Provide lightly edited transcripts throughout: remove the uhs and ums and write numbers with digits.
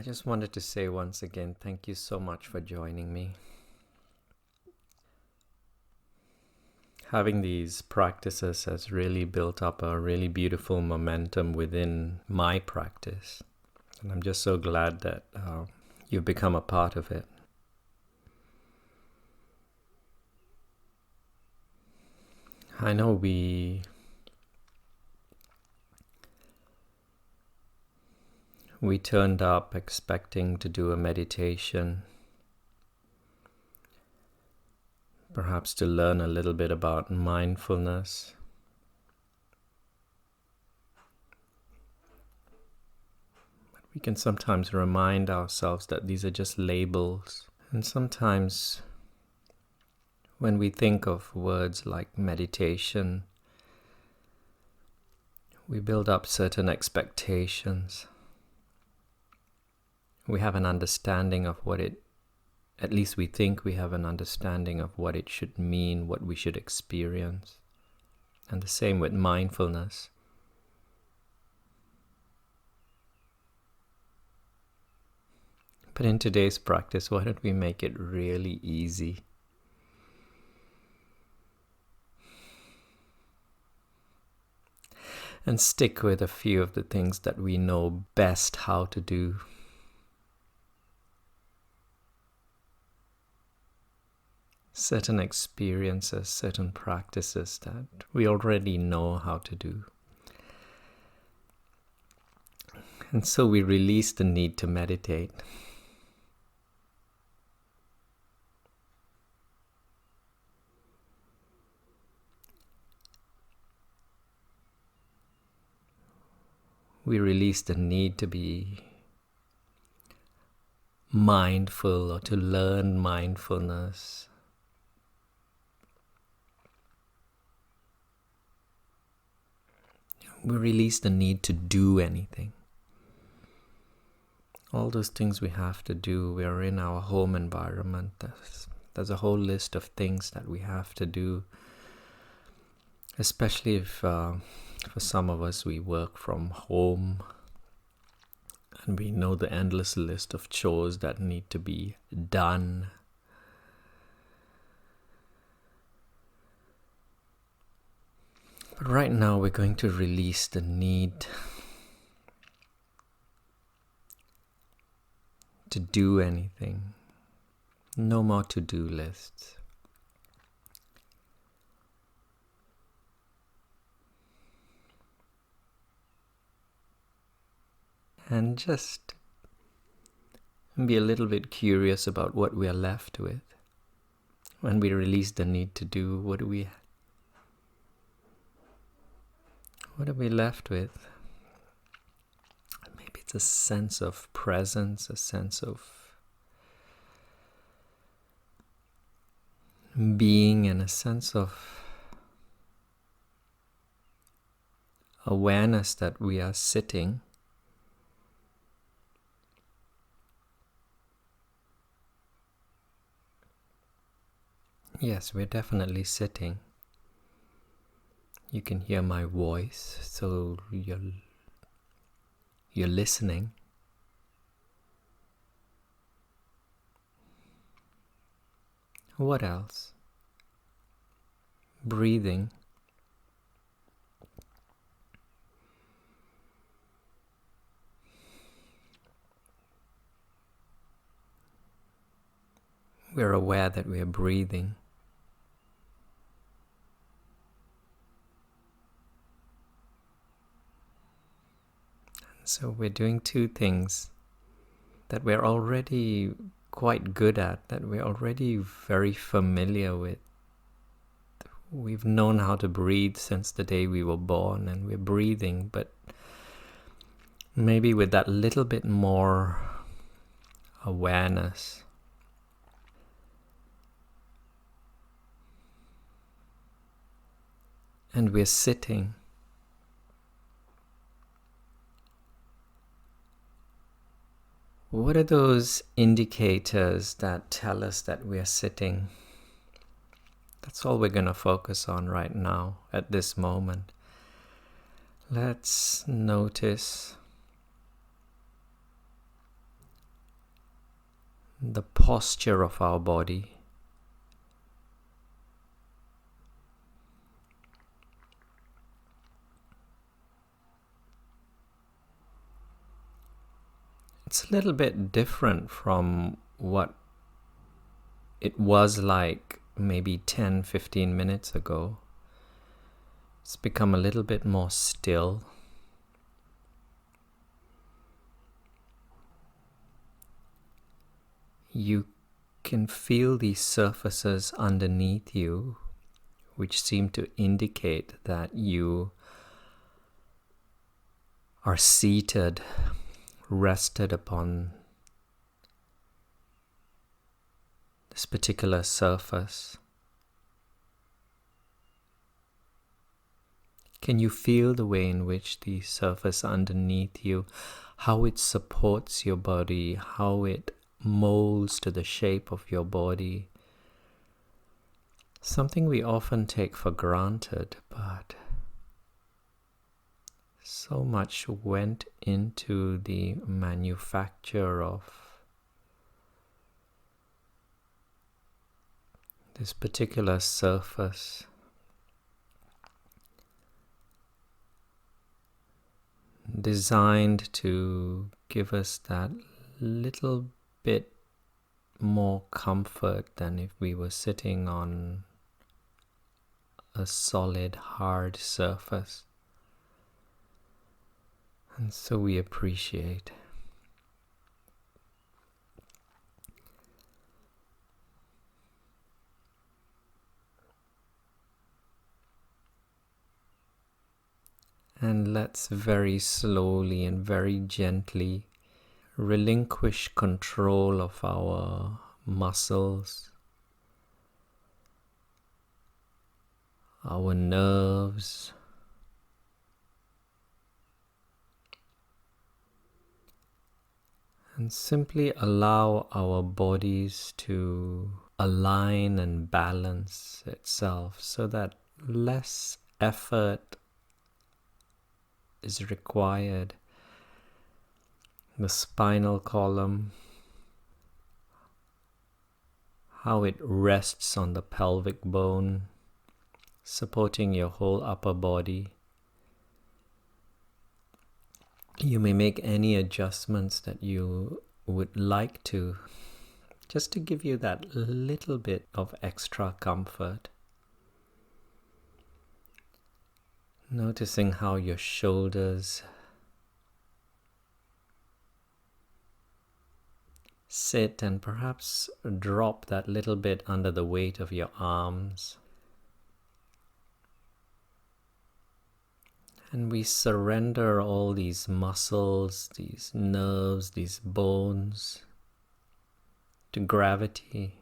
I just wanted to say once again, thank you so much for joining me. Having these practices has really built up a really beautiful momentum within my practice. And I'm just so glad that you've become a part of it. I know we turned up expecting to do a meditation, perhaps to learn a little bit about mindfulness. But we can sometimes remind ourselves that these are just labels. And sometimes when we think of words like meditation, we build up certain expectations. We have an understanding of at least we think we have an understanding of what it should mean, what we should experience. And the same with mindfulness. But in today's practice, why don't we make it really easy? And stick with a few of the things that we know best how to do. Certain experiences, certain practices that we already know how to do. And so we release the need to meditate. We release the need to be mindful or to learn mindfulness. We release the need to do anything. All those things we have to do, we are in our home environment. There's a whole list of things that we have to do. Especially if, for some of us, we work from home. And we know the endless list of chores that need to be done. But right now we're going to release the need to do anything. No more to-do lists. And just be a little bit curious about what we are left with. When we release the need to do, what are we left with? Maybe it's a sense of presence, a sense of being, and a sense of awareness that we are sitting. Yes, we're definitely sitting. You can hear my voice, so you're listening. What else? Breathing. We're aware that we are breathing. So we're doing two things that we're already quite good at, that we're already very familiar with. We've known how to breathe since the day we were born, and we're breathing, but maybe with that little bit more awareness. And we're sitting. What are those indicators that tell us that we are sitting? That's all we're going to focus on right now, at this moment. Let's notice the posture of our body. It's a little bit different from what it was like maybe 10-15 minutes ago. It's become a little bit more still. You can feel these surfaces underneath you, which seem to indicate that you are seated, rested upon this particular surface. Can you feel the way in which the surface underneath you, how it supports your body, how it molds to the shape of your body? Something we often take for granted, but so much went into the manufacture of this particular surface. Designed to give us that little bit more comfort than if we were sitting on a solid, hard surface. And so we appreciate. And let's very slowly and very gently relinquish control of our muscles, our nerves, and simply allow our bodies to align and balance itself so that less effort is required. The spinal column, how it rests on the pelvic bone, supporting your whole upper body. You may make any adjustments that you would like to, just to give you that little bit of extra comfort. Noticing how your shoulders sit and perhaps drop that little bit under the weight of your arms. And we surrender all these muscles, these nerves, these bones to gravity.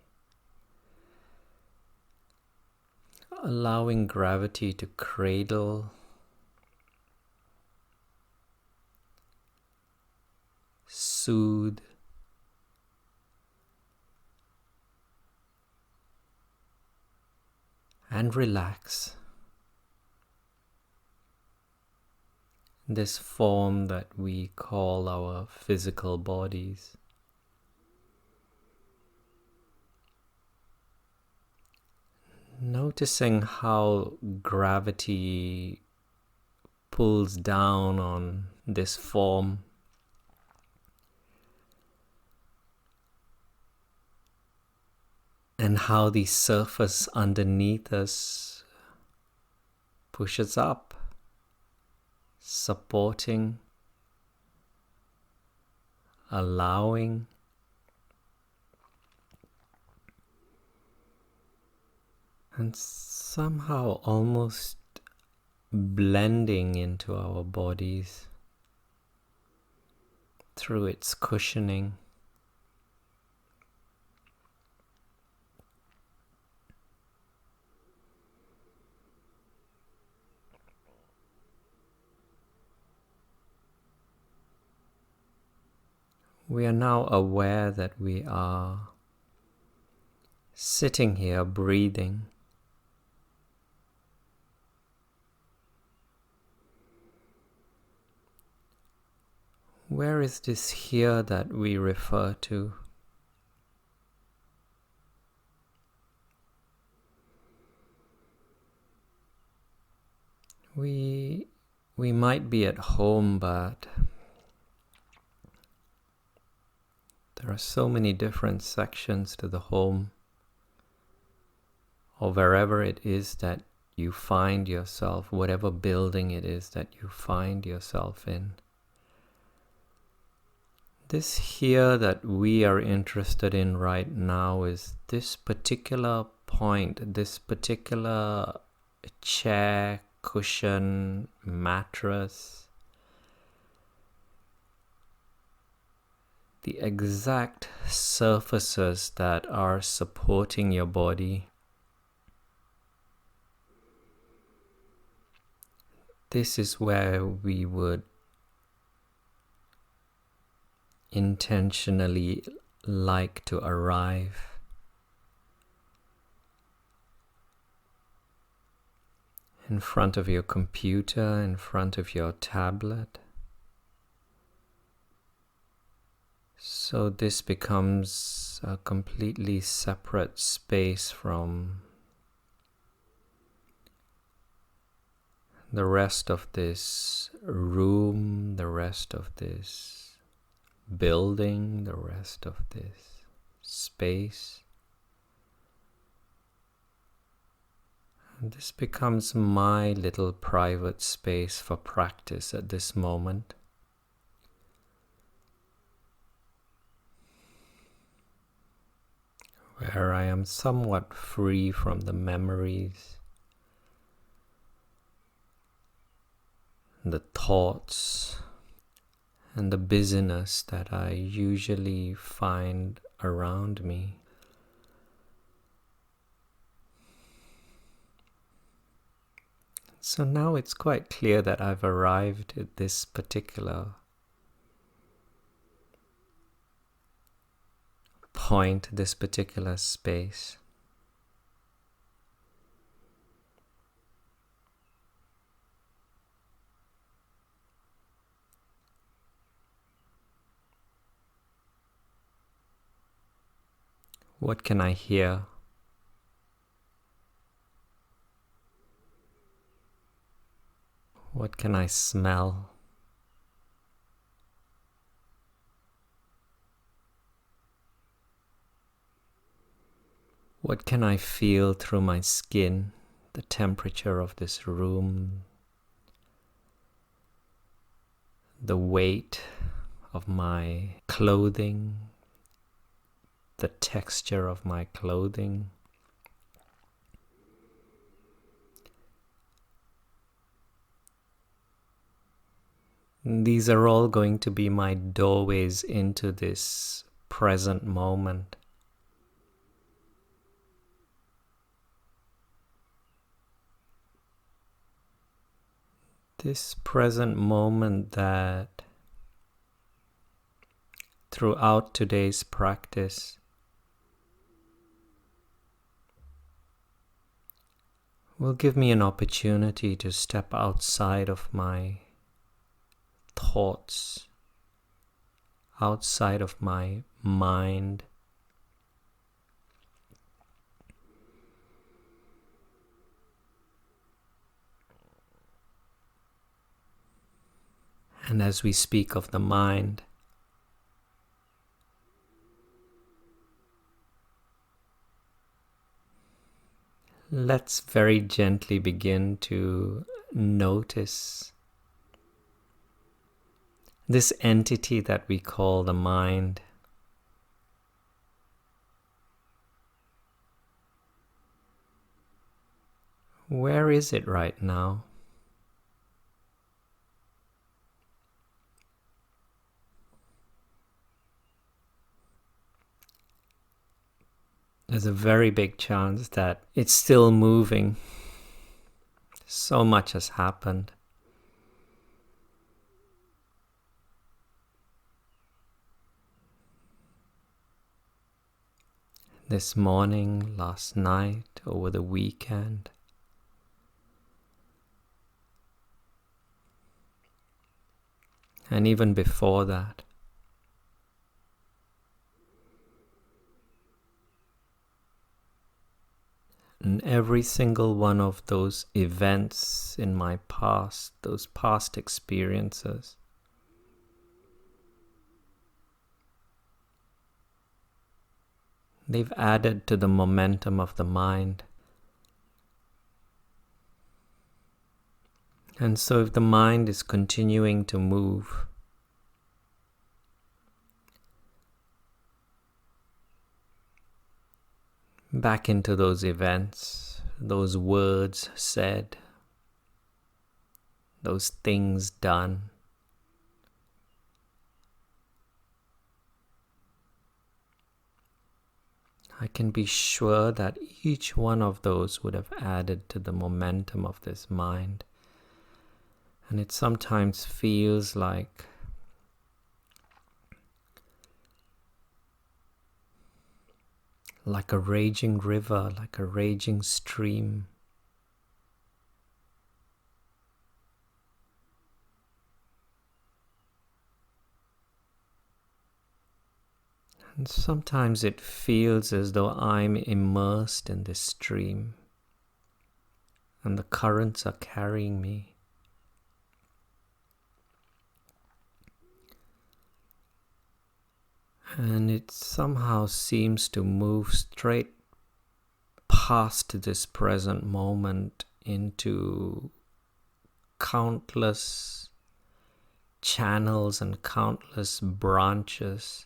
Allowing gravity to cradle, soothe, and relax this form that we call our physical bodies. Noticing how gravity pulls down on this form. And how the surface underneath us pushes up, supporting, allowing. And somehow almost blending into our bodies through its cushioning. We are now aware that we are sitting here breathing. Where is this here that we refer to? We might be at home, but there are so many different sections to the home, or wherever it is that you find yourself, whatever building it is that you find yourself in. This here that we are interested in right now is this particular point, this particular chair, cushion, mattress, the exact surfaces that are supporting your body. This is where we would intentionally like to arrive. In front of your computer, in front of your tablet. So this becomes a completely separate space from the rest of this room, the rest of this building, the rest of this space. And this becomes my little private space for practice at this moment. Where I am somewhat free from the memories, the thoughts, and the busyness that I usually find around me. So now it's quite clear that I've arrived at this particular point, this particular space. What can I hear? What can I smell? What can I feel through my skin? The temperature of this room, the weight of my clothing, the texture of my clothing. These are all going to be my doorways into this present moment. This present moment that throughout today's practice will give me an opportunity to step outside of my thoughts, outside of my mind, and as we speak of the mind, let's very gently begin to notice this entity that we call the mind. Where is it right now? There's a very big chance that it's still moving. So much has happened. This morning, last night, over the weekend. And even before that. And every single one of those events in my past, those past experiences, they've added to the momentum of the mind. And so if the mind is continuing to move, back into those events, those words said, those things done, I can be sure that each one of those would have added to the momentum of this mind. And it sometimes feels like a raging river, like a raging stream. And sometimes it feels as though I'm immersed in this stream and the currents are carrying me. And it somehow seems to move straight past this present moment into countless channels and countless branches,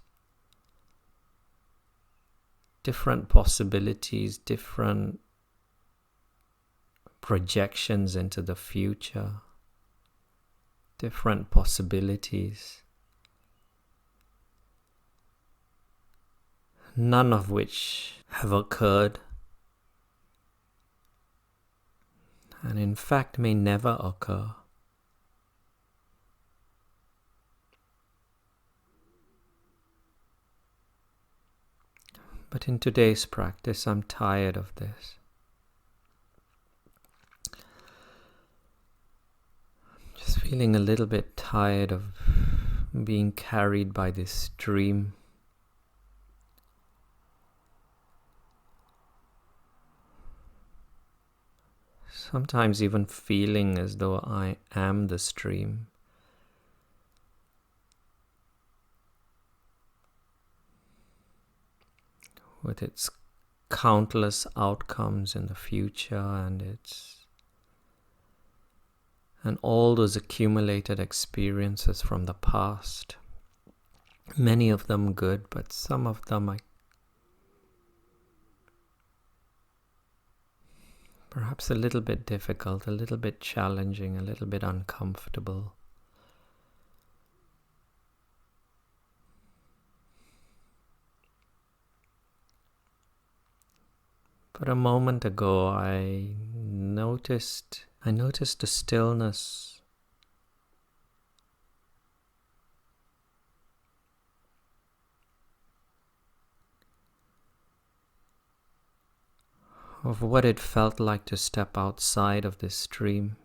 different possibilities, different projections into the future, different possibilities, none of which have occurred, and in fact may never occur. But in today's practice, I'm tired of this. Just feeling a little bit tired of being carried by this stream. Sometimes even feeling as though I am the stream. With its countless outcomes in the future and all those accumulated experiences from the past. Many of them good, but some of them perhaps a little bit difficult, a little bit challenging, a little bit uncomfortable. But a moment ago I noticed a stillness. Of what it felt like to step outside of this stream,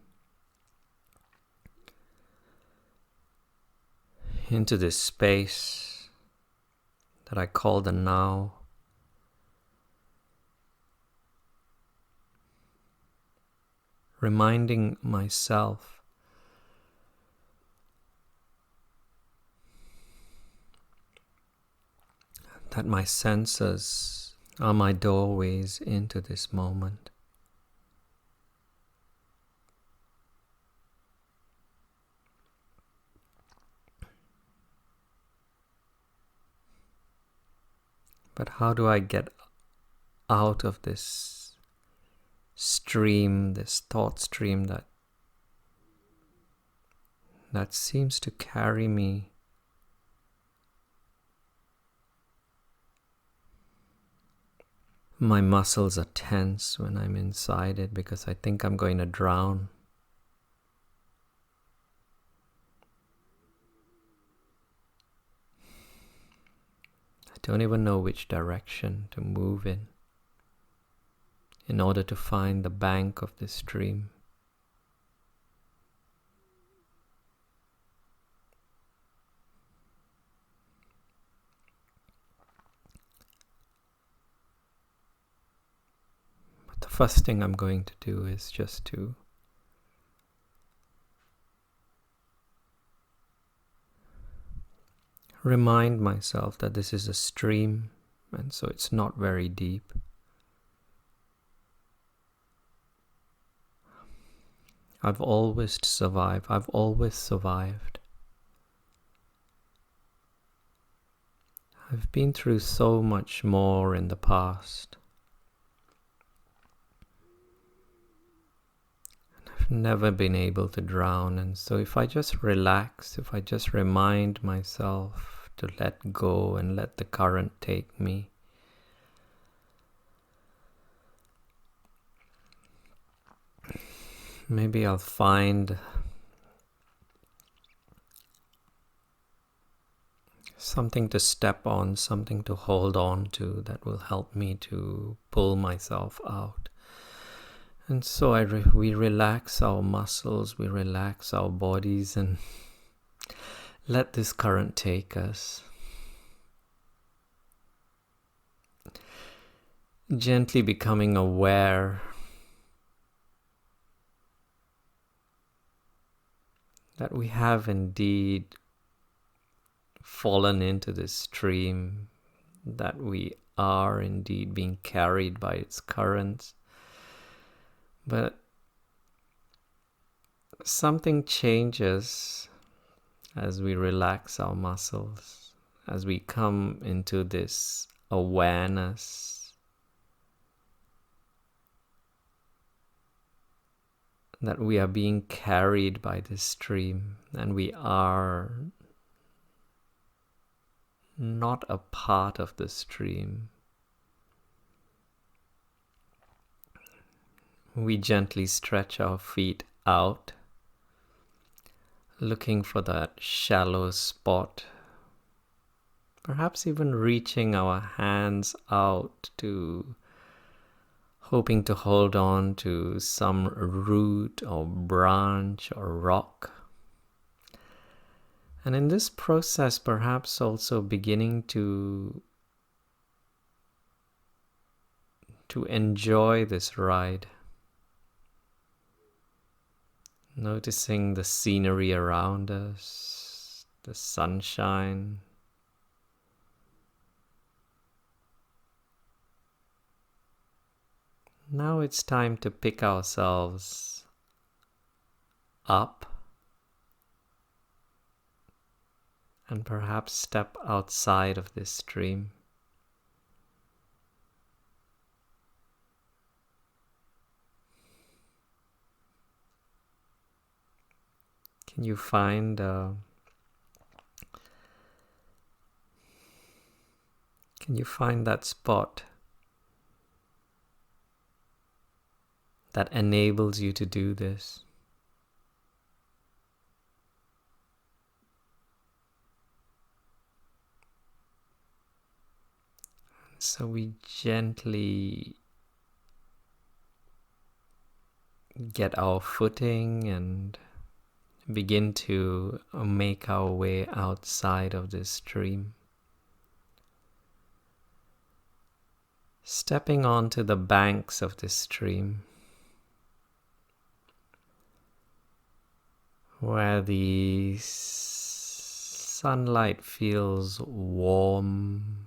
into this space that I call the now. Reminding myself that my senses are my doorways into this moment. But how do I get out of this stream, this thought stream that seems to carry me My muscles are tense when I'm inside it because I think I'm going to drown. I don't even know which direction to move in order to find the bank of the stream. But the first thing I'm going to do is just to remind myself that this is a stream, and so it's not very deep. I've always survived. I've always survived. I've been through so much more in the past. I've never been able to drown, and so if I just relax, if I just remind myself to let go and let the current take me, maybe I'll find something to step on, something to hold on to that will help me to pull myself out. And so we relax our muscles, we relax our bodies, and let this current take us. Gently becoming aware that we have indeed fallen into this stream, that we are indeed being carried by its currents. But something changes as we relax our muscles, as we come into this awareness that we are being carried by this stream, and we are not a part of the stream. We gently stretch our feet out, looking for that shallow spot, perhaps even reaching our hands out to hoping to hold on to some root or branch or rock. And in this process, perhaps also beginning to enjoy this ride. Noticing the scenery around us, the sunshine. Now it's time to pick ourselves up and perhaps step outside of this stream. Can you find that spot that enables you to do this? So we gently get our footing and begin to make our way outside of this stream. Stepping onto the banks of this stream, where the sunlight feels warm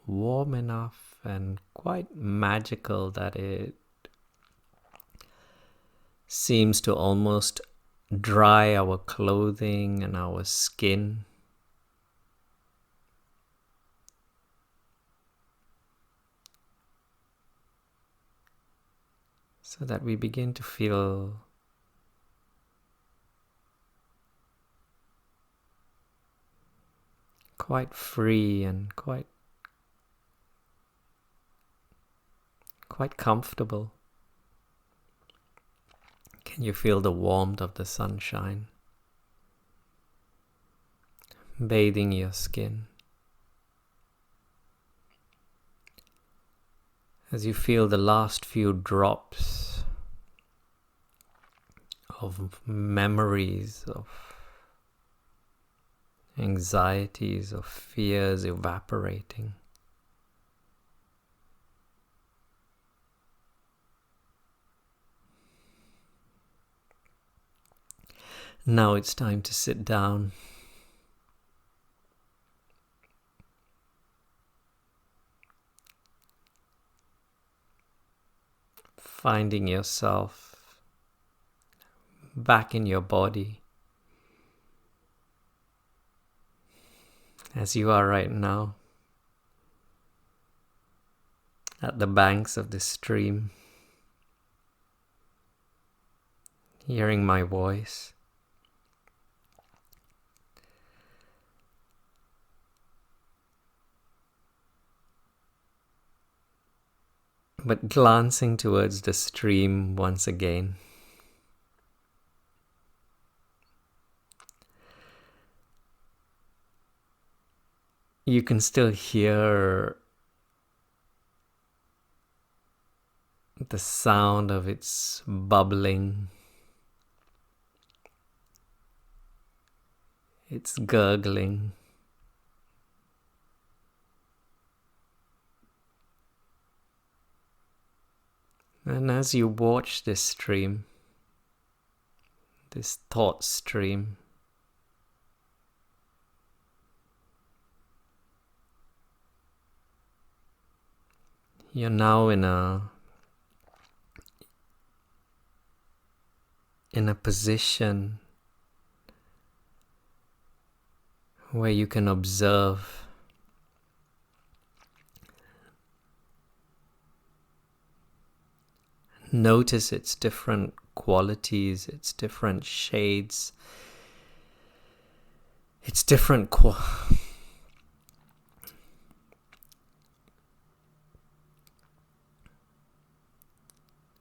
enough and quite magical that it seems to almost dry our clothing and our skin. So that we begin to feel quite free and quite comfortable. Can you feel the warmth of the sunshine bathing your skin? As you feel the last few drops of memories, of anxieties, of fears evaporating. Now it's time to sit down. Finding yourself back in your body as you are right now at the banks of the stream, hearing my voice. But glancing towards the stream once again. You can still hear the sound of its bubbling, its gurgling. And as you watch this stream, this thought stream, you're now in a position where you can observe notice its different qualities, its different shades, its different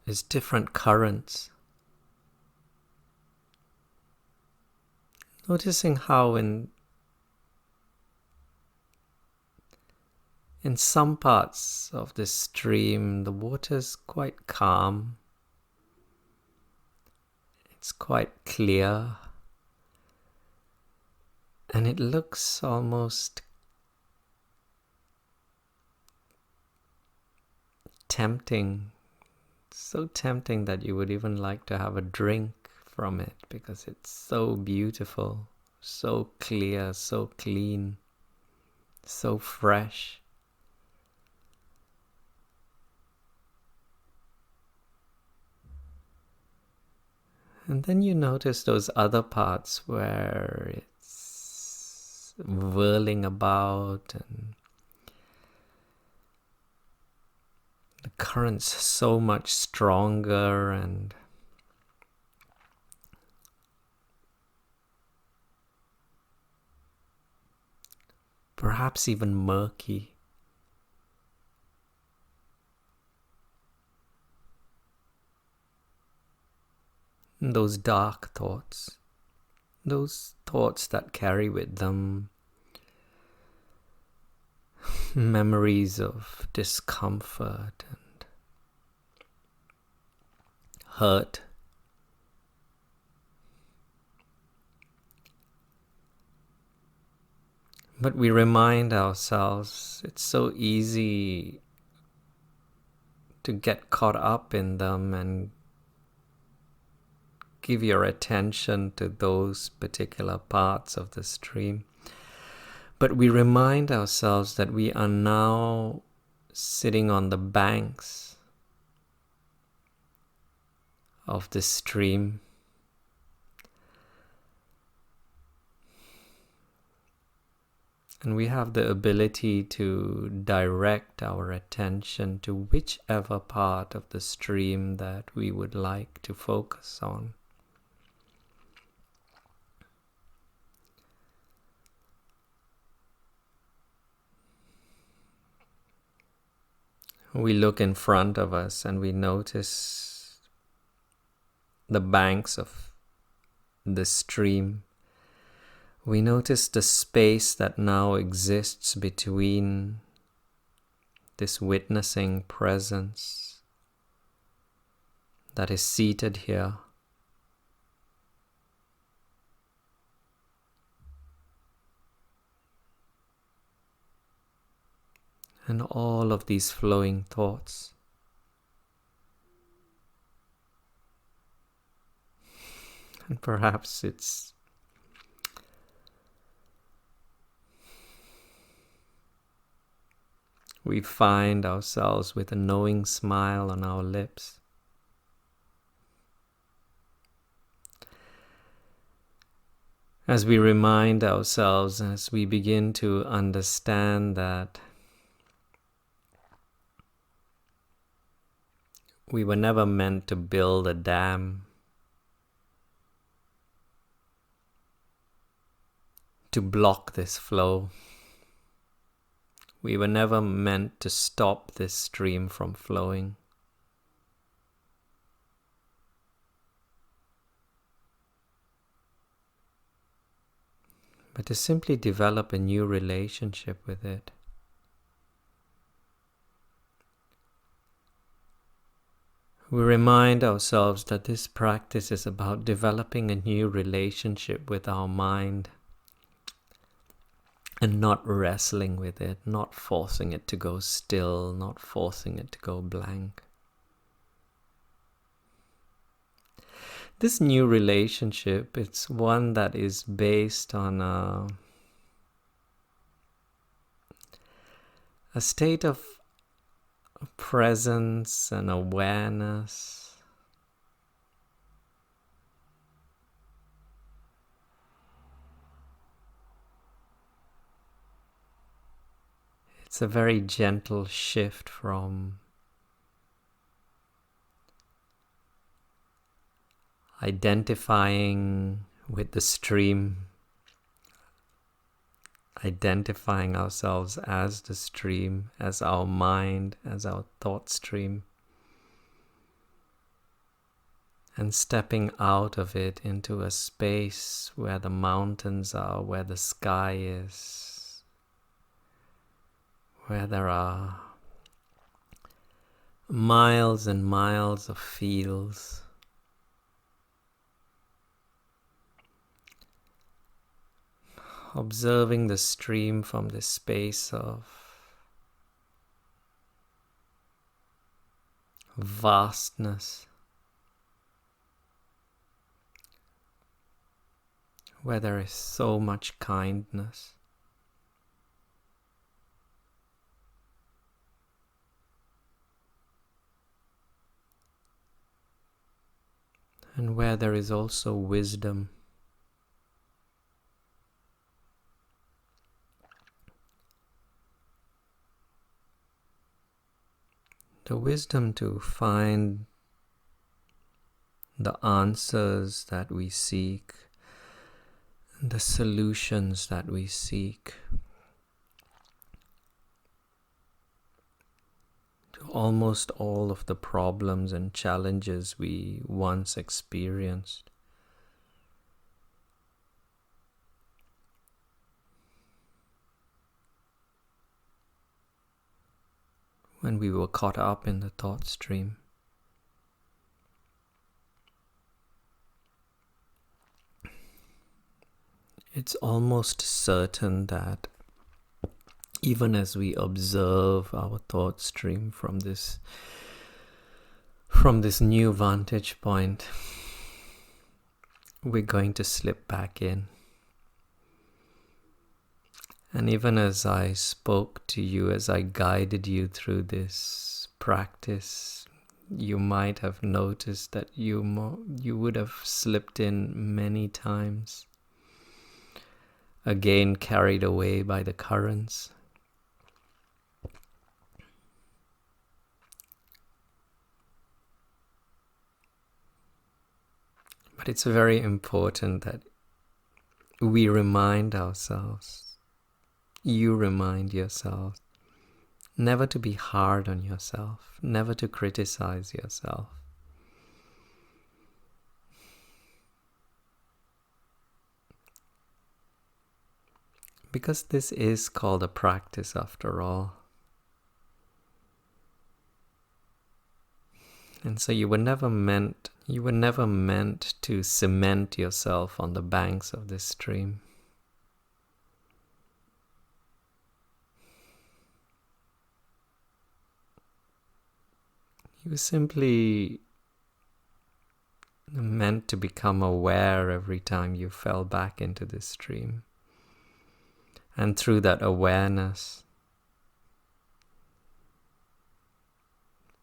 its different currents. Noticing how in some parts of the stream, the water's quite calm. It's quite clear. And it looks almost tempting. So tempting that you would even like to have a drink from it because it's so beautiful, so clear, so clean, so fresh. And then you notice those other parts where it's whirling about and the current's so much stronger and perhaps even murky. Those dark thoughts, those thoughts that carry with them memories of discomfort and hurt. But we remind ourselves it's so easy to get caught up in them and give your attention to those particular parts of the stream. But we remind ourselves that we are now sitting on the banks of the stream. And we have the ability to direct our attention to whichever part of the stream that we would like to focus on. We look in front of us and we notice the banks of the stream. We notice the space that now exists between this witnessing presence that is seated here. And all of these flowing thoughts. And perhaps we find ourselves with a knowing smile on our lips. As we remind ourselves, as we begin to understand that we were never meant to build a dam, to block this flow. We were never meant to stop this stream from flowing. But to simply develop a new relationship with it. We remind ourselves that this practice is about developing a new relationship with our mind and not wrestling with it, not forcing it to go still, not forcing it to go blank. This new relationship, it's one that is based on a state of presence and awareness. It's a very gentle shift from identifying with the stream, identifying ourselves as the stream, as our mind, as our thought stream, and stepping out of it into a space where the mountains are, where the sky is, where there are miles and miles of fields. Observing the stream from this space of vastness, where there is so much kindness. And where there is also wisdom. The wisdom to find the answers that we seek, the solutions that we seek, to almost all of the problems and challenges we once experienced. When we were caught up in the thought stream. It's almost certain that even as we observe our thought stream from this new vantage point, we're going to slip back in. And even as I spoke to you, as I guided you through this practice, you might have noticed that you would have slipped in many times, again carried away by the currents. But it's very important that we remind ourselves, you remind yourself, never to be hard on yourself, never to criticize yourself. Because this is called a practice after all. And so you were never meant to cement yourself on the banks of this stream. You were simply meant to become aware every time you fell back into this stream. And through that awareness,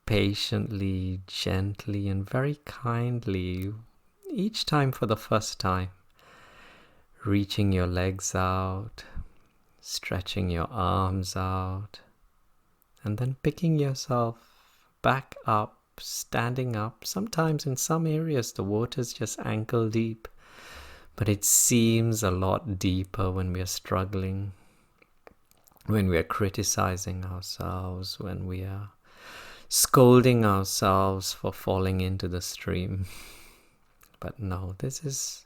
patiently, gently, and very kindly, each time for the first time, reaching your legs out, stretching your arms out, and then picking yourself back up, standing up. Sometimes in some areas the water's just ankle deep, but it seems a lot deeper when we're struggling, when we're criticizing ourselves, when we are scolding ourselves for falling into the stream. But no, this is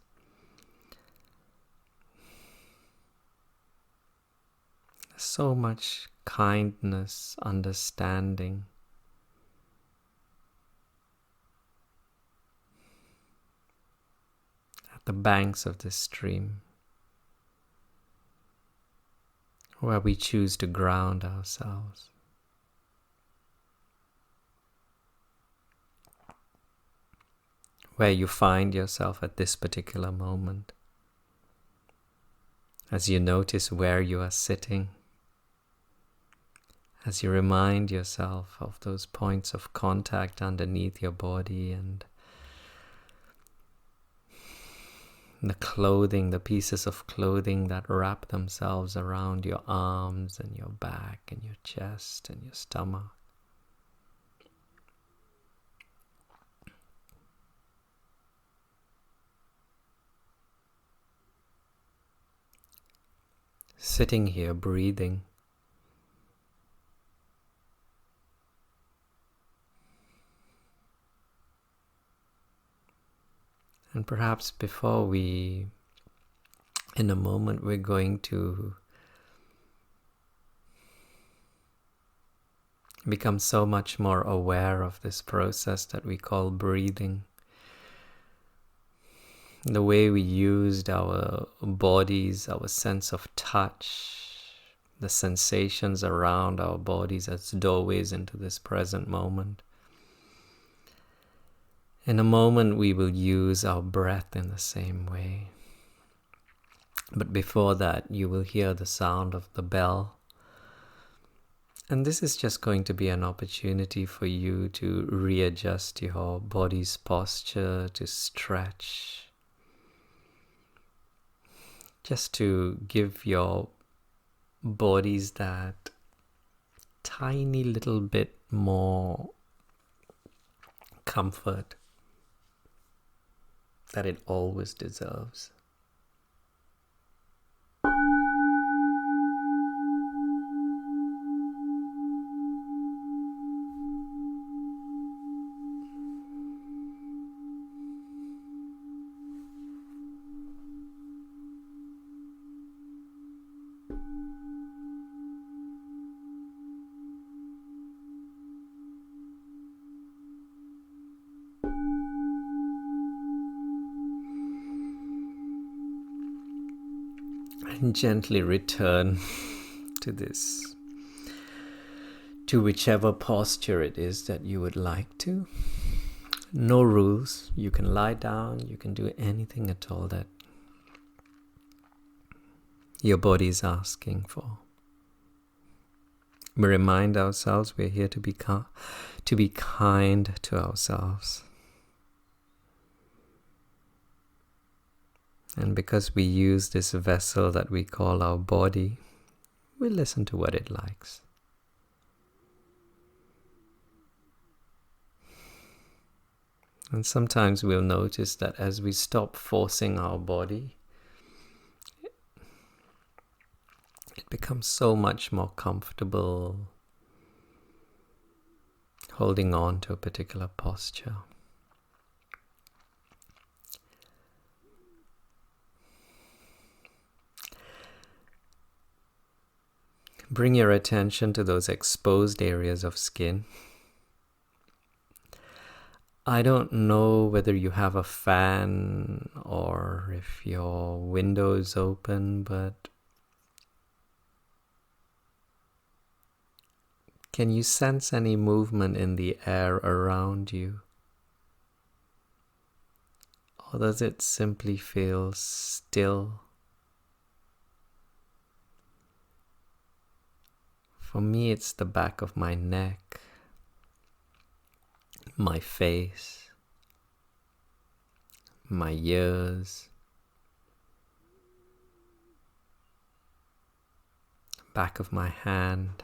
so much kindness, understanding. At the banks of this stream, where we choose to ground ourselves. Where you find yourself at this particular moment. As you notice where you are sitting, as you remind yourself of those points of contact underneath your body and the clothing, the pieces of clothing that wrap themselves around your arms and your back and your chest and your stomach. Sitting here, breathing. And perhaps before we, in a moment, we're going to become so much more aware of this process that we call breathing. The way we used our bodies, our sense of touch, the sensations around our bodies as doorways into this present moment. In a moment we will use our breath in the same way. But before that you will hear the sound of the bell. And this is just going to be an opportunity for you to readjust your body's posture, to stretch. Just to give your bodies that tiny little bit more comfort that it always deserves. And gently return to this, to whichever posture it is that you would like to. No rules. You can lie down, you can do anything at all that your body is asking for. We remind ourselves we're here to be kind to ourselves. And because we use this vessel that we call our body, we listen to what it likes. And sometimes we'll notice that as we stop forcing our body, it becomes so much more comfortable holding on to a particular posture. Bring your attention to those exposed areas of skin. I don't know whether you have a fan or if your window is open, but can you sense any movement in the air around you? Or does it simply feel still? For me, it's the back of my neck, my face, my ears, back of my hand.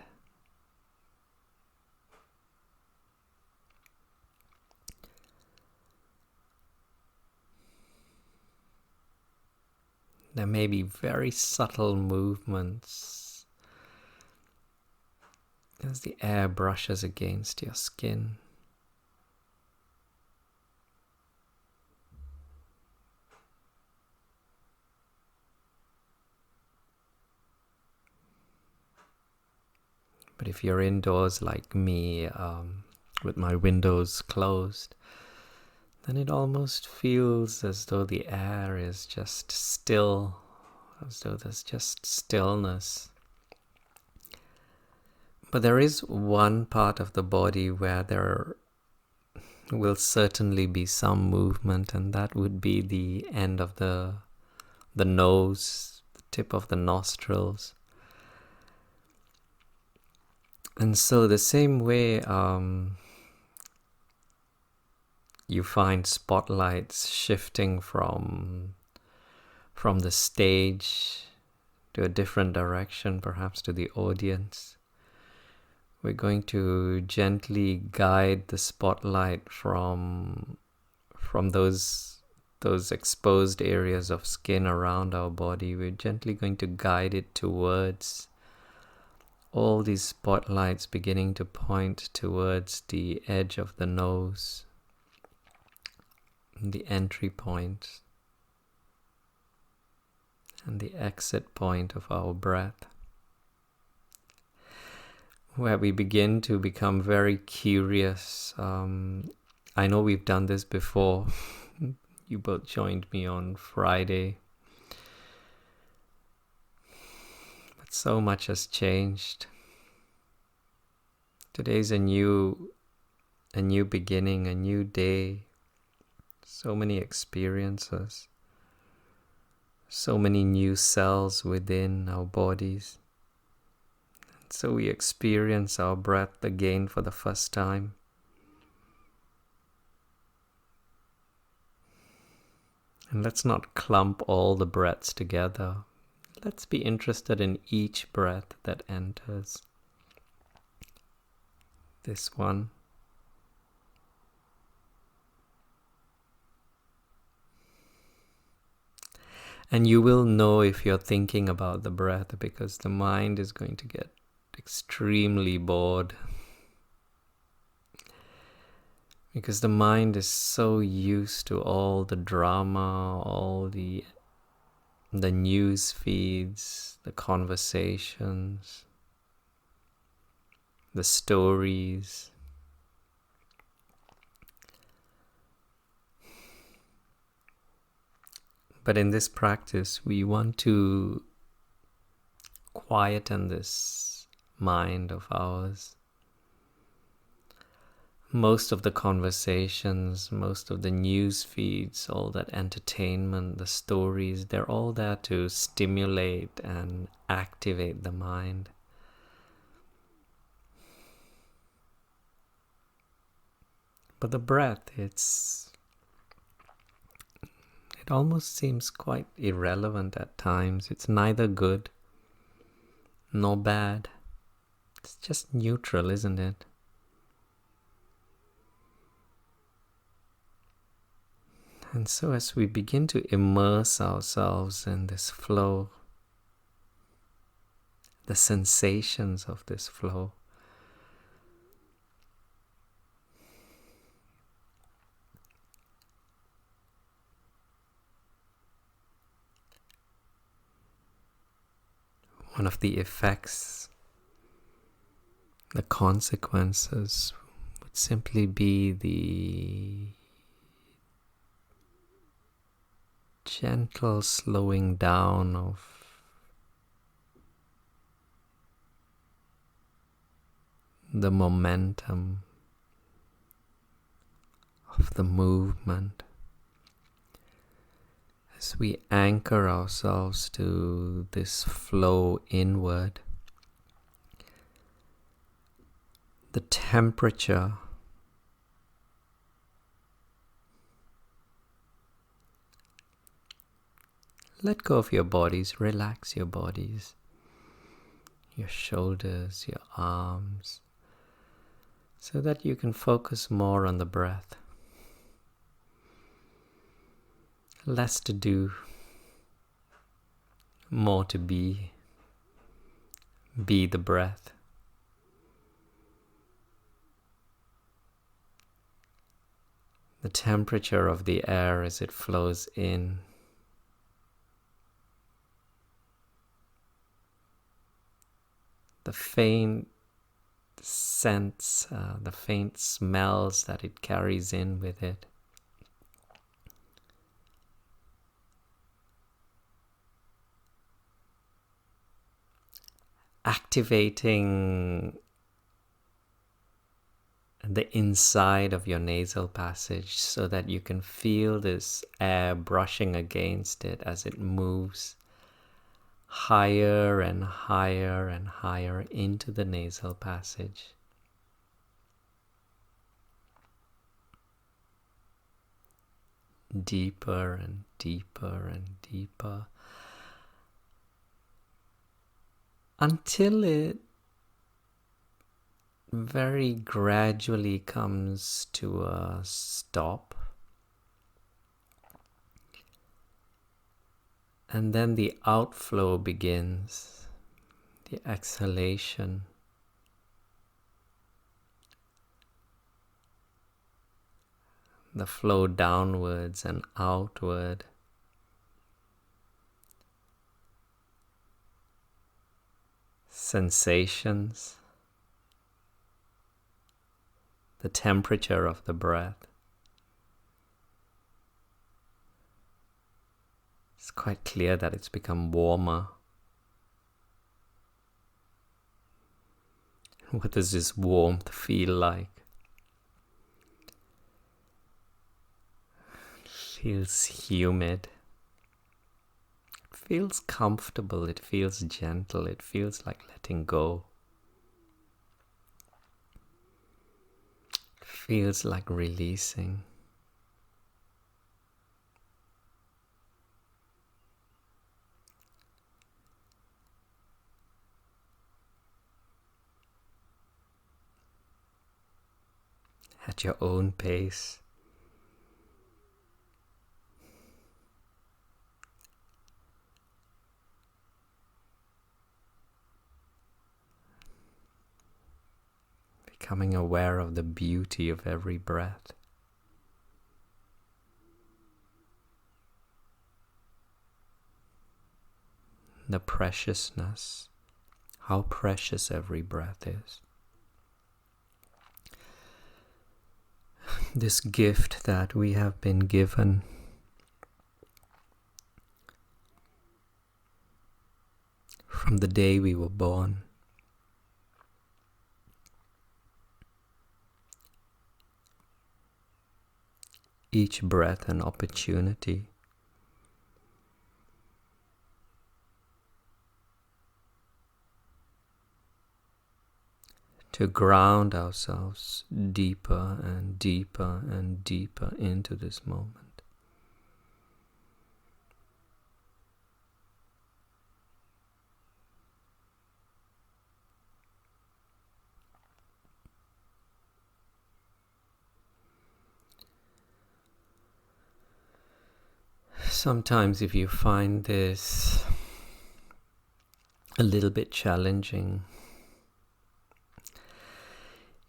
There may be very subtle movements as the air brushes against your skin. But if you're indoors like me, with my windows closed, then it almost feels as though the air is just still, as though there's just stillness. But there is one part of the body where there will certainly be some movement, and that would be the end of the nose, the tip of the nostrils. And so the same way you find spotlights shifting from the stage to a different direction, perhaps to the audience, we're going to gently guide the spotlight from those exposed areas of skin around our body. We're gently going to guide it towards all these spotlights, beginning to point towards the edge of the nose, the entry point, and the exit point of our breath, where we begin to become very curious. I know we've done this before. You both joined me on Friday. But so much has changed. Today's a new beginning, a new day. So many experiences. So many new cells within our bodies. And so we experience our breath again for the first time. And let's not clump all the breaths together. Let's be interested in each breath that enters. This one. And you will know if you're thinking about the breath, because the mind is going to get extremely bored. Because the mind is so used to all the drama, all the news feeds, the conversations, the stories. But in this practice, we want to quieten this mind of ours. Most of the conversations, most of the news feeds, all that entertainment, the stories, they're all there to stimulate and activate the mind. But the breath, it almost seems quite irrelevant at times. It's neither good nor bad. It's just neutral, isn't it? And so as we begin to immerse ourselves in this flow, the sensations of this flow, one of the effects, the consequences would simply be the gentle slowing down of the momentum of the movement. As we anchor ourselves to this flow inward, the temperature let go of your bodies, relax your bodies, your shoulders, your arms, so that you can focus more on the breath. Less to do, more to be. Be the breath. The temperature of the air as it flows in. The faint scents, the faint smells that it carries in with it. Activating the inside of your nasal passage so that you can feel this air brushing against it as it moves higher and higher and higher into the nasal passage. Deeper and deeper and deeper, until it very gradually comes to a stop. And then the outflow begins, the exhalation. The flow downwards and outward. Sensations. The temperature of the breath. It's quite clear that it's become warmer. What does this warmth feel like? It feels humid. It feels comfortable. It feels gentle. It feels like letting go. It feels like releasing. At your own pace. Becoming aware of the beauty of every breath. The preciousness, how precious every breath is. This gift that we have been given from the day we were born. Each breath an opportunity to ground ourselves deeper and deeper and deeper into this moment. Sometimes if you find this a little bit challenging,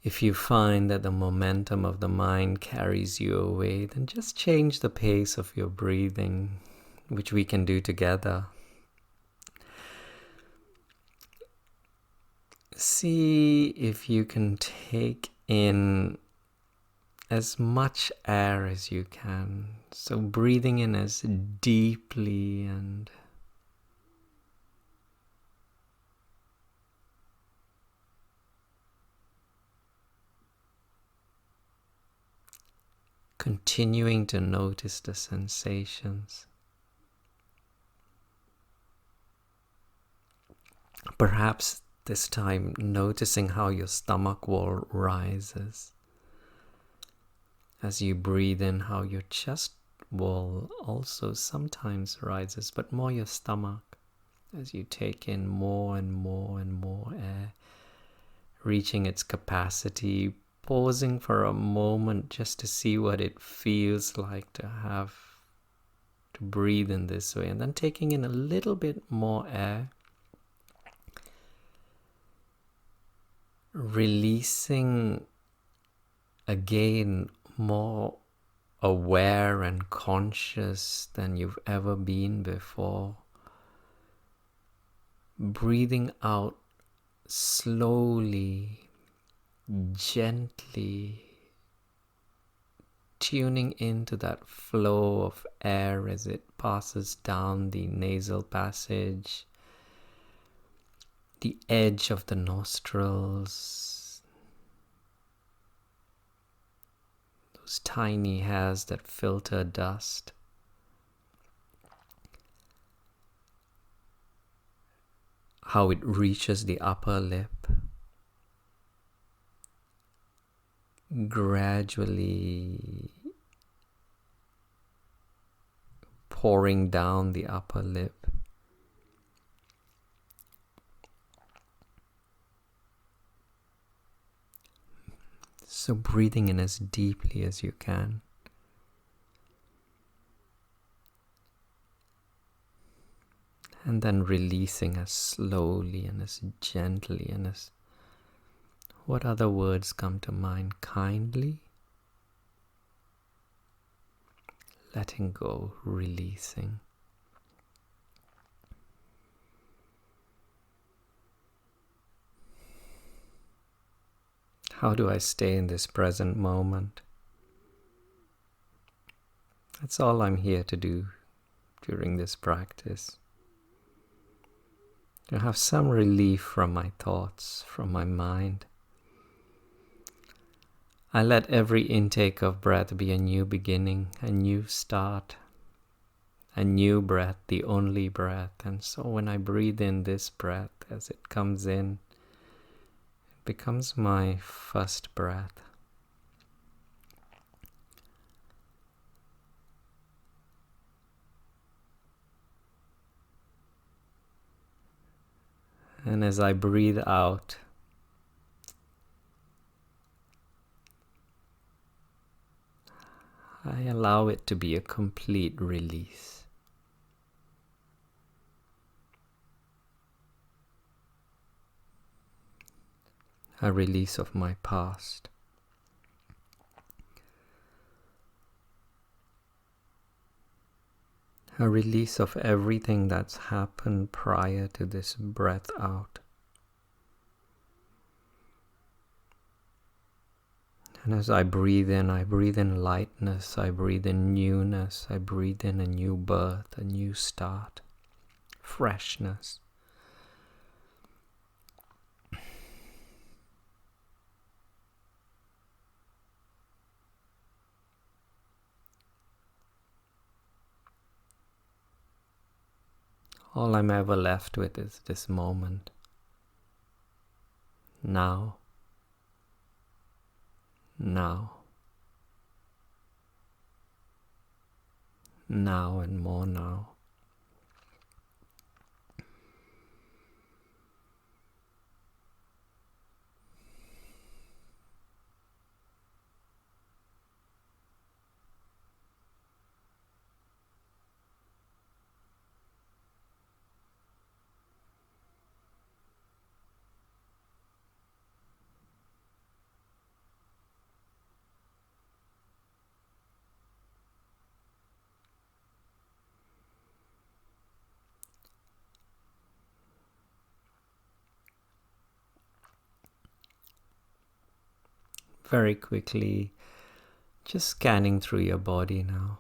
if you find that the momentum of the mind carries you away, then just change the pace of your breathing, which we can do together. See if you can take in as much air as you can. So breathing in as deeply and continuing to notice the sensations. Perhaps this time noticing how your stomach wall rises. As you breathe in, how your chest wall also sometimes rises, but more your stomach. As you take in more and more and more air, reaching its capacity, pausing for a moment just to see what it feels like to breathe in this way, and then taking in a little bit more air, releasing again, more aware and conscious than you've ever been before. Breathing out slowly, gently, tuning into that flow of air as it passes down the nasal passage, the edge of the nostrils, those tiny hairs that filter dust. How it reaches the upper lip, gradually pouring down the upper lip. So breathing in as deeply as you can. And then releasing as slowly and as gently and as, what other words come to mind? Kindly? Letting go, releasing. How do I stay in this present moment? That's all I'm here to do during this practice. To have some relief from my thoughts, from my mind. I let every intake of breath be a new beginning, a new start, a new breath, the only breath. And so when I breathe in this breath, as it comes in, it becomes my first breath. And as I breathe out, I allow it to be a complete release. A release of my past. A release of everything that's happened prior to this breath out. And as I breathe in lightness, I breathe in newness, I breathe in a new birth, a new start, freshness. All I'm ever left with is this moment. Now. Now. Now and more now. Very quickly, just scanning through your body now.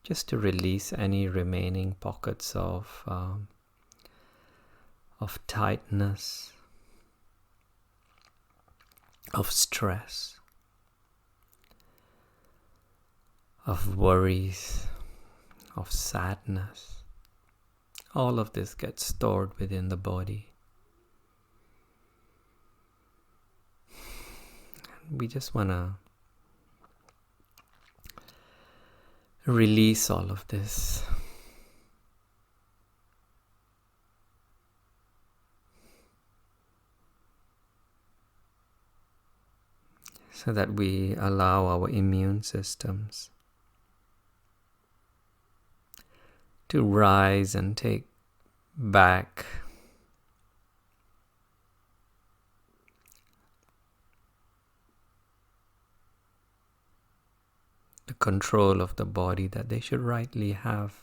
Just to release any remaining pockets of tightness, of stress, of worries, of sadness. All of this gets stored within the body. We just want to release all of this. So that we allow our immune systems to rise and take back the control of the body that they should rightly have.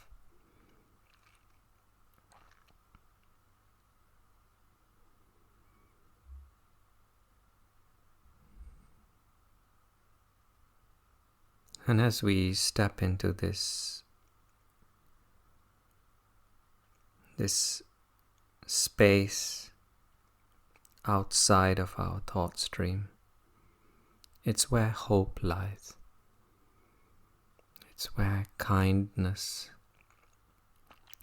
And as we step into this space outside of our thought stream, it's where hope lies. It's where kindness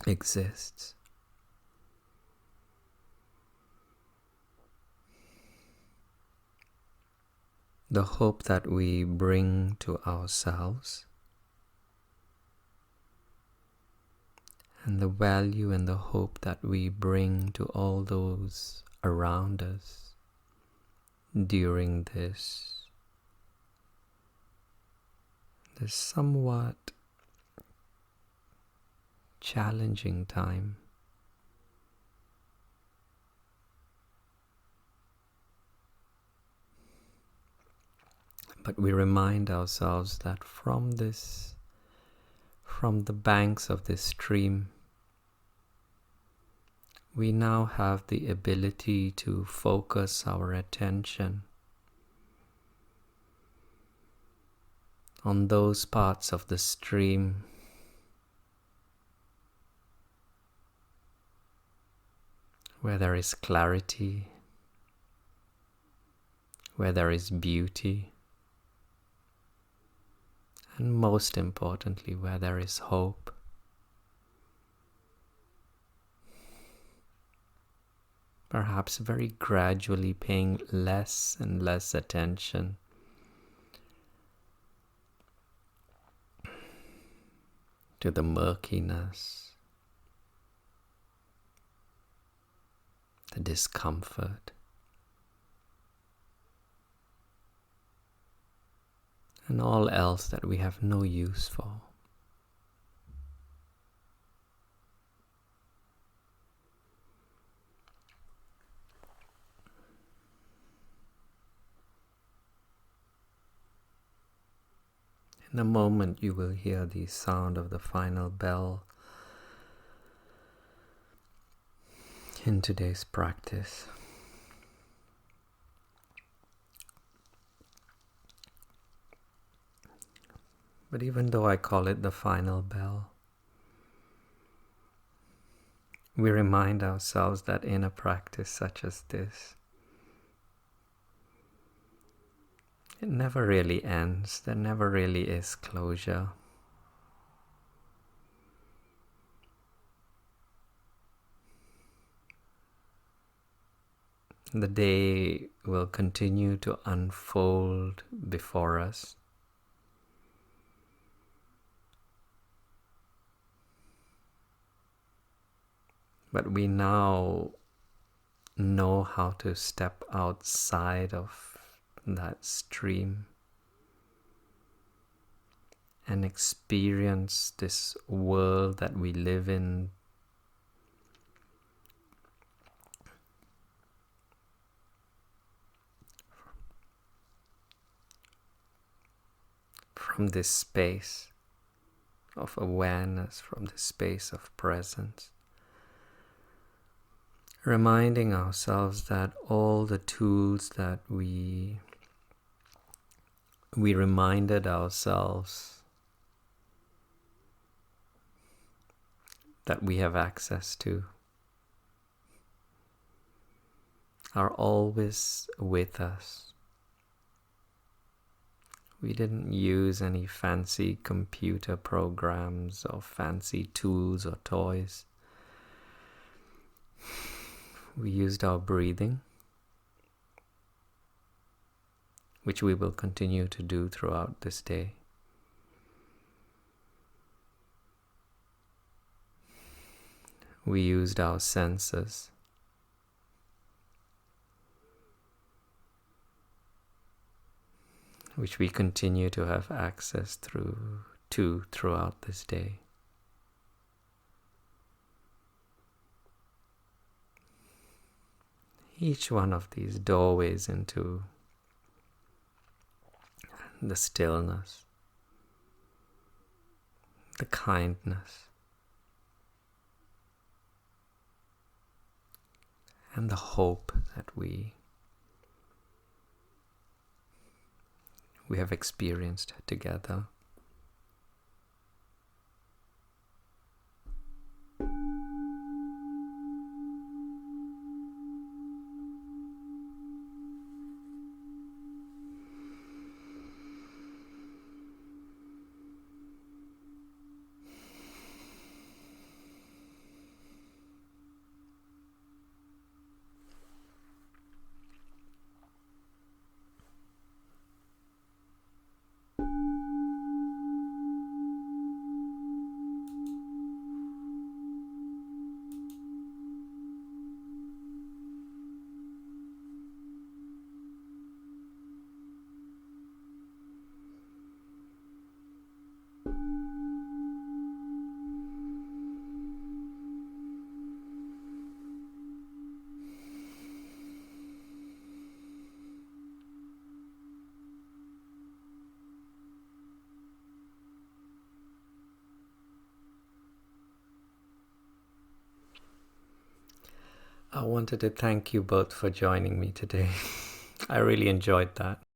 exists. The hope that we bring to ourselves, and the value and the hope that we bring to all those around us during this somewhat challenging time. But we remind ourselves that from the banks of this stream, we now have the ability to focus our attention on those parts of the stream where there is clarity, where there is beauty, and most importantly, where there is hope. Perhaps very gradually paying less and less attention to the murkiness, the discomfort, and all else that we have no use for. In a moment you will hear the sound of the final bell in today's practice. But even though I call it the final bell, we remind ourselves that in a practice such as this, it never really ends. There never really is closure. The day will continue to unfold before us. But we now know how to step outside of that stream and experience this world that we live in from this space of awareness, from this space of presence. Reminding ourselves that all the tools that we reminded ourselves that we have access to are always with us. We didn't use any fancy computer programs or fancy tools or toys. We used our breathing, which we will continue to do throughout this day. We used our senses, which we continue to have access to throughout this day. Each one of these doorways into the stillness, the kindness, and the hope that we have experienced together. I wanted to thank you both for joining me today. I really enjoyed that.